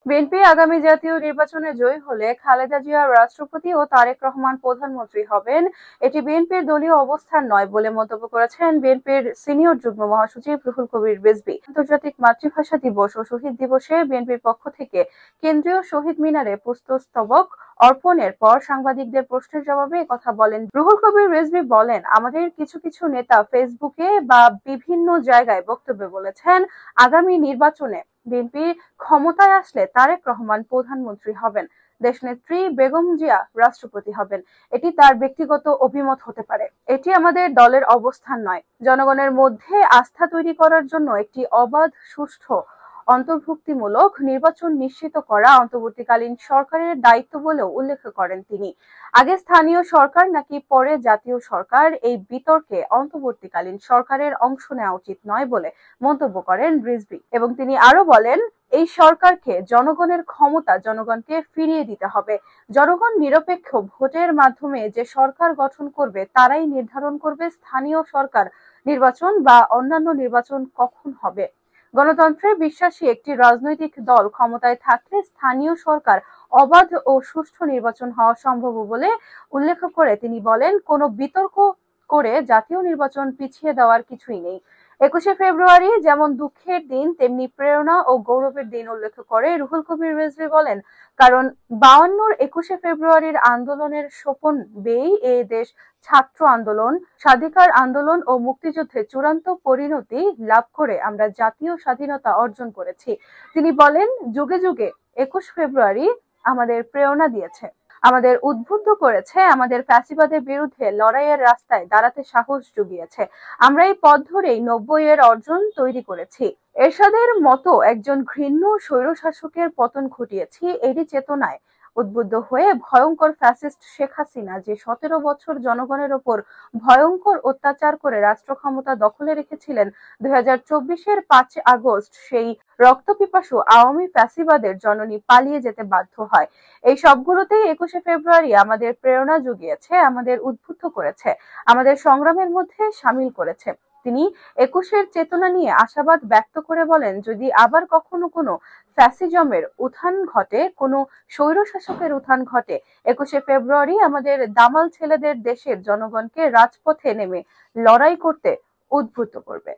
BNP আগামী জাতীয় নির্বাচনে জয়ী হলে খালেদা জিয়া রাষ্ট্রপতি ও তারেক রহমান প্রধানমন্ত্রী হবেন, এটি বিএনপির দলীয় অবস্থান নয় বলে মন্তব্য করেছেন বিএনপির সিনিয়র যুগ্ম মহাসচিব রুহুল কবির রিজভী। আন্তর্জাতিক মাতৃভাষা দিবস ও শহীদ দিবসে বিএনপির পক্ষ থেকে কেন্দ্রীয় শহীদ মিনারে পুষ্পস্তবক অর্পণের পর সাংবাদিকদের প্রশ্নের জবাবে একথা বলেন রুহুল কবির রিজভী। বলেন, আমাদের কিছু কিছু নেতা ফেসবুকে বা বিভিন্ন জায়গায় বক্তব্যে বলেছেন আগামী নির্বাচনে বিএনপি ক্ষমতায় আসলে তারেক রহমান প্রধানমন্ত্রী হবেন, দেশনেত্রী বেগম জিয়া রাষ্ট্রপতি হবেন। এটি তার ব্যক্তিগত অভিমত হতে পারে, এটি আমাদের দলের অবস্থান নয়। জনগণের মধ্যে আস্থা তৈরি করার জন্য একটি অবাধ, সুষ্ঠু, অন্তর্ভুক্তিমূলক নির্বাচন নিশ্চিত করা অন্তর্বর্তীকালীন সরকারের দায়িত্ব বলেও উল্লেখ করেন তিনি। আগে স্থানীয় সরকার নাকি পরে জাতীয় সরকার, এই বিতর্কে অন্তর্বর্তীকালীন সরকারের অংশ নেওয়া উচিত নয় বলে মন্তব্য করেন রিজভী। এবং তিনি আরো বলেন, এই সরকারকে জনগণের ক্ষমতা জনগণকে ফিরিয়ে দিতে হবে। জনগণ নিরপেক্ষ ভোটের মাধ্যমে যে সরকার গঠন করবে তারাই নির্ধারণ করবে স্থানীয় সরকার নির্বাচন বা অন্যান্য নির্বাচন কখন হবে। গণতন্ত্রে বিশ্বাসী একটি রাজনৈতিক দল ক্ষমতায় থাকলে স্থানীয় সরকার অবাধ ও সুষ্ঠু নির্বাচন হওয়া সম্ভব বলে উল্লেখ করে তিনি বলেন, কোনো বিতর্ক করে জাতীয় নির্বাচন পিছিয়ে দেওয়ার কিছুই নেই। ২১শে ফেব্রুয়ারি যেমন দুঃখের দিন তেমনি প্রেরণা ও গৌরবের দিন উল্লেখ করে রুহুল কবির রিজভী বলেন, কারণ ৫২র ২১শে ফেব্রুয়ারির আন্দোলনের সোপন বেয়েই এ দেশ ছাত্র আন্দোলন, স্বাধিকার আন্দোলন ও মুক্তিযুদ্ধে চূড়ান্ত পরিণতি লাভ করে আমরা জাতীয় স্বাধীনতা অর্জন করেছি। তিনি বলেন, যুগে যুগে ২১ ফেব্রুয়ারি আমাদের প্রেরণা দিয়েছে, আমাদের উদ্বুদ্ধ করেছে, আমাদের ফ্যাসিবাদের বিরুদ্ধে লড়াইয়ের রাস্তায় দাঁড়াতে সাহস জুগিয়েছে। আমরা এই পথ ধরেই ৯০-এর অর্জন তৈরি করেছি। এরশাদের মতো একজন ঘৃণ্য স্বৈরশাসকের পতন ঘটিয়েছি। এরই চেতনায় উদ্বুদ্ধ হয়ে ভয়ঙ্কর ফ্যাসিস্ট শেখ হাসিনা যে ১৭ বছর জনগণের ওপর ভয়ঙ্কর অত্যাচার করে রাষ্ট্র ক্ষমতা দখলে রেখেছিলেন, ২০২৪-এর ৫ আগস্ট সেই রক্তপিপাসু আওয়ামী ফ্যাসিবাদের জননী পালিয়ে যেতে বাধ্য হয়। এই সবগুলোতেই ২১শে ফেব্রুয়ারি আমাদের প্রেরণা জুগিয়েছে, আমাদের উদ্বুদ্ধ করেছে, আমাদের সংগ্রামের মধ্যে সামিল করেছে। তিনি ২১-এর চেতনা নিয়ে আশাবাদ ব্যক্ত করে বলেন, যদি আবার কখনো কোনো ফ্যাসিজমের উত্থান ঘটে, কোনো স্বৈরশাসকের উত্থান ঘটে, ২১শে ফেব্রুয়ারি আমাদের দামাল ছেলেদের দেশের জনগণকে রাজপথে নেমে লড়াই করতে উদ্বুদ্ধ করবে।